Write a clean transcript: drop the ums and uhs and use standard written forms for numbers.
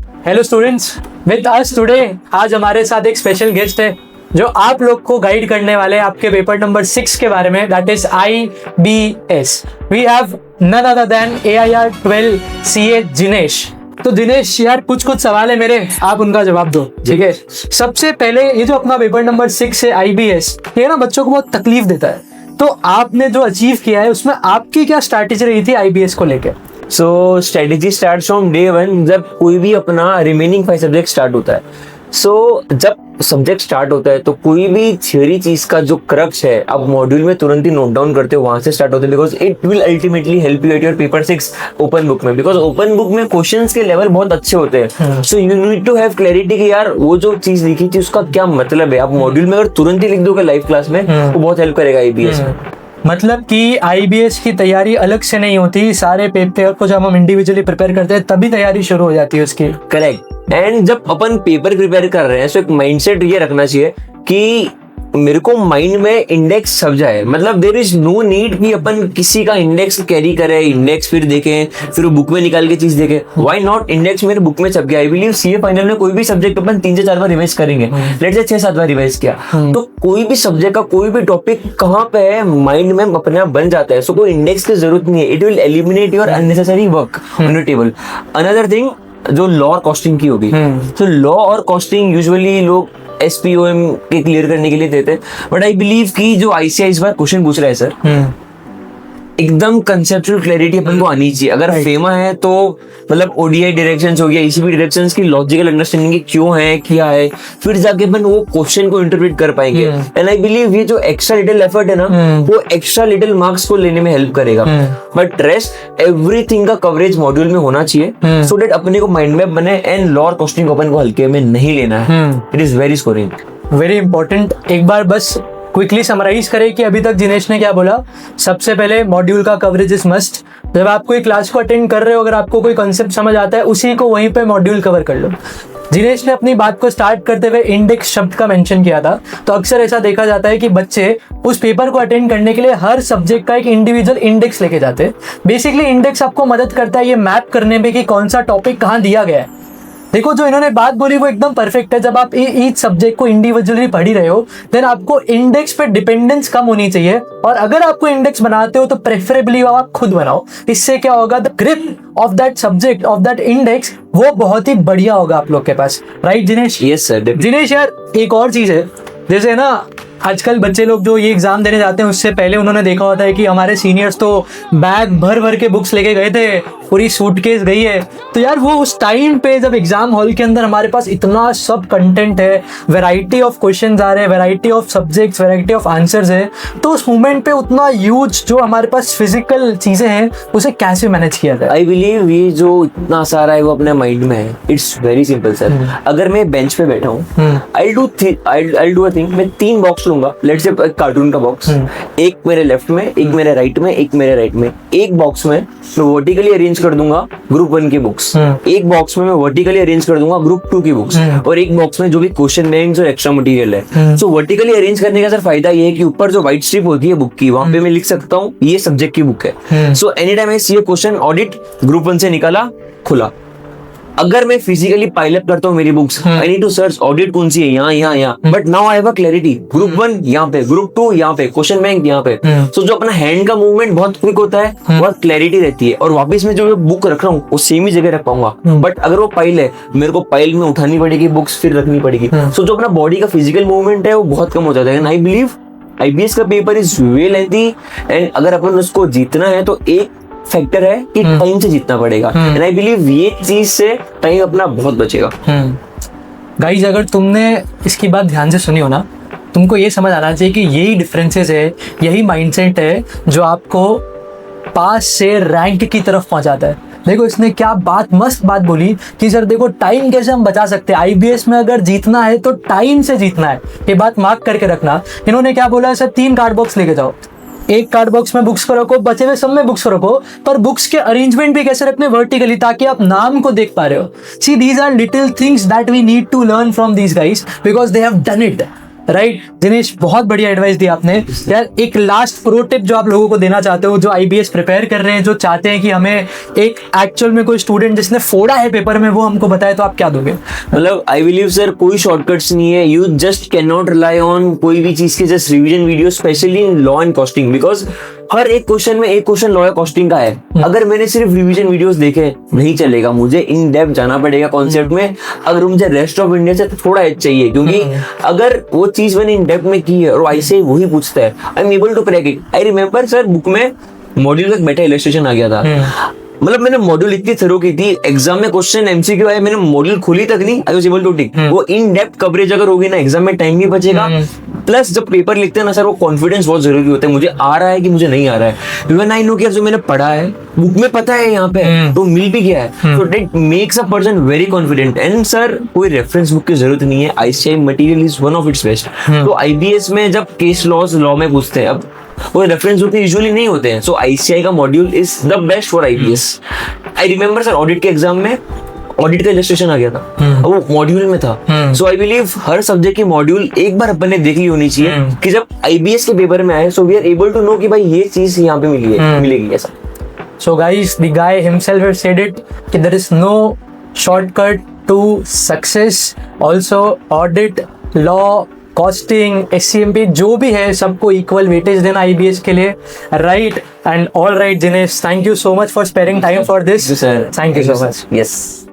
Hello students, with us today आज हमारे साथ एक स्पेशल गेस्ट है जो आप लोग को गाइड करने वाले हैं आपके पेपर नंबर 6 के बारे में, that is IBS। We have none other than AIR 12 CA Dinesh. तो दिनेश यार, कुछ सवाल है मेरे, आप उनका जवाब दो, ठीक है। सबसे पहले ये जो अपना पेपर नंबर 6 है IBS, ये ना बच्चों को बहुत तकलीफ देता है, तो आपने जो अचीव किया है उसमें आपकी क्या स्ट्रैटेजी रही थी IBS को लेकर? सो स्ट्रेटेजी स्टार्ट फ्रॉम डे 1, जब कोई भी अपना रिमेनिंग 5 सब्जेक्ट स्टार्ट होता है। सो जब सब्जेक्ट स्टार्ट होता है तो कोई भी थियोरी चीज का जो क्रक्स है आप मॉड्यूल में तुरंत ही नोट डाउन करते हो, वहां से स्टार्ट होते हैं, because it will ultimately help you at your paper 6 open book में। बिकॉज ओपन बुक में क्वेश्चंस के लेवल बहुत अच्छे होते हैं, so you need to have clarity कि यार वो जो चीज लिखी थी उसका क्या मतलब है। आप मॉड्यूल में अगर तुरंत ही लिख दोगे लाइव क्लास में, वो बहुत हेल्प करेगा IBS में। मतलब कि IBS की तैयारी अलग से नहीं होती, सारे पेपर को जब हम इंडिविजुअली प्रिपेयर करते हैं तभी तैयारी शुरू हो जाती है उसकी। करेक्ट। एंड जब अपन पेपर प्रिपेयर कर रहे हैं तो एक माइंडसेट ये रखना चाहिए कि मेरे को माइंड में इंडेक्स छप जाए। मतलब देयर इज नो नीड कि अपन किसी का इंडेक्स कैरी करें, इंडेक्स फिर देखें, फिर वो बुक में निकाल के चीज देखें। व्हाई नॉट, इंडेक्स मेरे बुक में छप गया। आई बिलीव CA फाइनल में कोई भी सब्जेक्ट अपन 3 से 4 बार रिवाइज करेंगे, लेट्स से 6-7 बार रिवाइज किया, तो कोई भी सब्जेक्ट का कोई भी टॉपिक कहाँ पे है माइंड में अपने आप बन जाता है। सो कोई इंडेक्स की जरूरत नहीं है, it will eliminate your unnecessary work on your table. Another thing जो लॉ और कॉस्टिंग की होगी, तो लॉ और कॉस्टिंग यूजुअली लोग SPOM के क्लियर करने के लिए देते हैं, बट आई बिलीव कि जो ICAI इस बार क्वेश्चन पूछ रहा है सर, एकदम कंसेप्चुअल क्लैरिटी अपन को आनी चाहिए। अगर फेमा है तो मतलब ODI डायरेक्शंस हो गया, ECB डायरेक्शंस की लॉजिकल अंडरस्टैंडिंग की क्यों है, क्या है, फिर जाके अपन वो क्वेश्चन को इंटरप्रेट कर पाएंगे। एंड आई बिलीव ये जो एक्स्ट्रा लिटिल एफर्ट है ना, वो एक्स्ट्रा लिटिल मार्क्स को लेने में हेल्प करेगा। बट रेस्ट एवरीथिंग का कवरेज मॉड्यूल में होना चाहिए, सो दैट अपने को माइंड मैप बने। एंड लॉ और कॉस्टिंग को अपन को हल्के में नहीं लेना है, it is very scoring, very important. एक बार बस क्विकली समराइज करें कि अभी तक दिनेश ने क्या बोला। सबसे पहले मॉड्यूल का कवरेज इज मस्ट। जब आप कोई क्लास को अटेंड कर रहे हो, अगर आपको कोई कॉन्सेप्ट समझ आता है, उसी को वहीं पे मॉड्यूल कवर कर लो। दिनेश ने अपनी बात को स्टार्ट करते हुए इंडेक्स शब्द का मेंशन किया था, तो अक्सर ऐसा देखा जाता है कि बच्चे उस पेपर को अटेंड करने के लिए हर सब्जेक्ट का एक इंडिविजुअल इंडेक्स लेके जाते हैं। बेसिकली इंडेक्स आपको मदद करता है ये मैप करने में कि कौन सा टॉपिक कहाँ दिया गया है। देखो, जो इन्होंने बात बोली वो एकदम परफेक्ट है। जब आप ईच सब्जेक्ट को इंडिविजुअली पढ़ ही रहे हो, देन आपको इंडेक्स पे डिपेंडेंस कम होनी चाहिए। और अगर आपको इंडेक्स बनाते हो तो प्रेफरेबली आप खुद बनाओ। इससे क्या होगा, the grip of that subject, of that index, वो बहुत ही बढ़िया होगा आप लोग के पास। Right Dinesh? Yes sir. Dinesh यार, एक और चीज है, जैसे ना आजकल बच्चे लोग जो ये एग्जाम देने जाते हैं उससे पहले उन्होंने देखा होता है कि हमारे सीनियर्स तो बैग भर भर के बुक्स लेके गए थे, पूरी सूटकेस गई है। तो यार वो उस टाइम पे जब एग्जाम हॉल के अंदर हमारे पास इतना सब कंटेंट है, वैरायटी ऑफ क्वेश्चंस आ रहे हैं, variety of subjects, variety of answers है, तो उस मोमेंट पे उतना ह्यूज जो हमारे पास फिजिकल चीजें हैं उसे कैसे मैनेज किया जाए? आई बिलीव ये जो इतना सारा है वो अपने माइंड में है। It's very simple sir. अगर मैं बेंच पे बैठा हूँ, आई डू अ थिंग, मैं 3 बॉक्स लूंगा, लेट्स से कार्टून का बॉक्स, एक मेरे लेफ्ट में, एक मेरे राइट में, एक मेरे राइट में। एक बॉक्स में मैं वर्टिकली अरेंज कर दूंगा ग्रुप 1 की बुक्स, एक बॉक्स में मैं वर्टिकली अरेंज कर दूंगा ग्रुप 2 की बुक्स, और एक बॉक्स में जो भी क्वेश्चन बैंक्स और एक्स्ट्रा मटेरियल है। सो वर्टिकली अरेंज करने का सर फायदा ये है कि ऊपर जो व्हाइट स्ट्रिप होती है बुक की, वहां पे मैं लिख सकता हूँ ये सब्जेक्ट की बुक है। So any time I see a question, audit, group 1 से निकाला, खुला। अगर मैं फिजिकली पाइलअप करता हूँ मेरी books, I need to search audit कौन सी है, यहाँ, but now I have a clarity, group 1 यहाँ पे, ग्रुप 2 यहाँ पे, क्वेश्चन बैंक यहाँ पे। सो जो अपना हैंड का मूवमेंट बहुत क्विक होता है, बहुत क्लैरिटी रहती है, और वापस में जो बुक रख रहा हूँ वो सेम ही जगह रख पाऊंगा। बट अगर वो पाइल है, मेरे को पाइल में उठानी पड़ेगी बुक्स, फिर रखनी पड़ेगी। सो जो अपना बॉडी का फिजिकल मूवमेंट है वो बहुत कम हो जाता है। एंड आई बिलीव IBS का paper is way lengthy, and अगर अपन उसको जीतना है तो एक फैक्टर है कि टाइम से जीतना पड़ेगा। एंड आई बिलीव ये चीज से टाइम अपना बहुत बचेगा। गाइस, अगर तुमने इसकी बात ध्यान से सुनी हो ना, तुमको ये समझ आना चाहिए कि यही डिफरेंसेस है, यही माइंडसेट है जो आपको पास से रैंक की तरफ पहुंचाता है। देखो, इसने क्या मस्त बात बोली कि सर देखो टाइम कैसे हम बचा सकते हैं। IBS में अगर जीतना है तो टाइम से जीतना है, ये बात मार्क करके रखना। इन्होंने क्या बोला है सर, 3 कार्ड बॉक्स लेके जाओ, एक कार्ड बॉक्स में बुक्स को रखो, बचे हुए सब में बुक्स को रखो, पर बुक्स के अरेंजमेंट भी कैसे रखने, वर्टिकली, ताकि आप नाम को देख पा रहे हो। See, these are little things that we need to learn from these guys because they have done it. Right Dinesh, बहुत बढ़िया एडवाइस दी आपने यार। एक लास्ट प्रो टिप जो आप लोगों को देना चाहते हो, जो आईबीएस प्रिपेयर कर रहे हैं, जो चाहते हैं कि हमें एक एक्चुअल में कोई स्टूडेंट जिसने फोड़ा है पेपर में वो हमको बताए, तो आप क्या दोगे? मतलब आई बिलीव सर कोई शॉर्टकट्स नहीं है, you just can not rely on कोई भी चीज के just revision video, specially in law and costing, because हर एक क्वेश्चन में एक क्वेश्चन लॉ या कॉस्टिंग का है। अगर मैंने सिर्फ रिवीजन वीडियोस देखे नहीं चलेगा, मुझे इन डेप्थ जाना पड़ेगा कॉन्सेप्ट में। अगर मुझे रेस्ट ऑफ इंडिया से थोड़ा एज चाहिए, क्योंकि अगर वो चीज मैंने इन डेप्थ में की है और ऐसे वही पूछता है, I am able to crack it. I remember sir book में मॉड्यूल का बेटा इलस्ट्रेशन आ गया था, मतलब मैंने मॉड्यूल इतनी थरो की थी, एग्जाम में क्वेश्चन एमसीक्यू आया, मैंने मॉड्यूल खोली तक नहीं, I was able two tick. वो इन डेप्थ कवरेज अगर होगी ना, एग्जाम में टाइम भी बचेगा, प्लस जब पेपर लिखते हैं ना सर, वो कॉन्फिडेंस बहुत जरूरी होता है, मुझे आ रहा है कि मुझे नहीं आ रहा है। इवन आई नो कि जो मैंने पढ़ा है बुक में पता है यहाँ पे तो मिल भी गया है, तो that makes a person very confident. And sir कोई रेफरेंस बुक की जरूरत नहीं है, ICI material is one of its best. तो आईबीएस में जब केस लॉ में पूछते हैं, अब वो रेफरेंस बुक यूजुअली नहीं होते हैं, सो आईसीआई का module is the best for IBS. I remember sir audit के एग्जाम में ऑडिट का इलस्ट्रेशन आ गया था, वो मॉड्यूल में था। सो आई बिलीव हर सब्जेक्ट की मॉड्यूल एक बार अपन ने देख ली होनी चाहिए कि जब आईबीएस के पेपर में आए, so we are able to know कि भाई ये चीज यहाँ पे मिलेगी ऐसा। So guys, the guy himself has said it कि there is no shortcut to success. Also audit, law, costing, SCMP जो भी है सबको equal weightage देना IBS के लिए, right? And all right, Dinesh, thank you so much for sparing time for this. Thank you, sir. Thank you so much. Yes.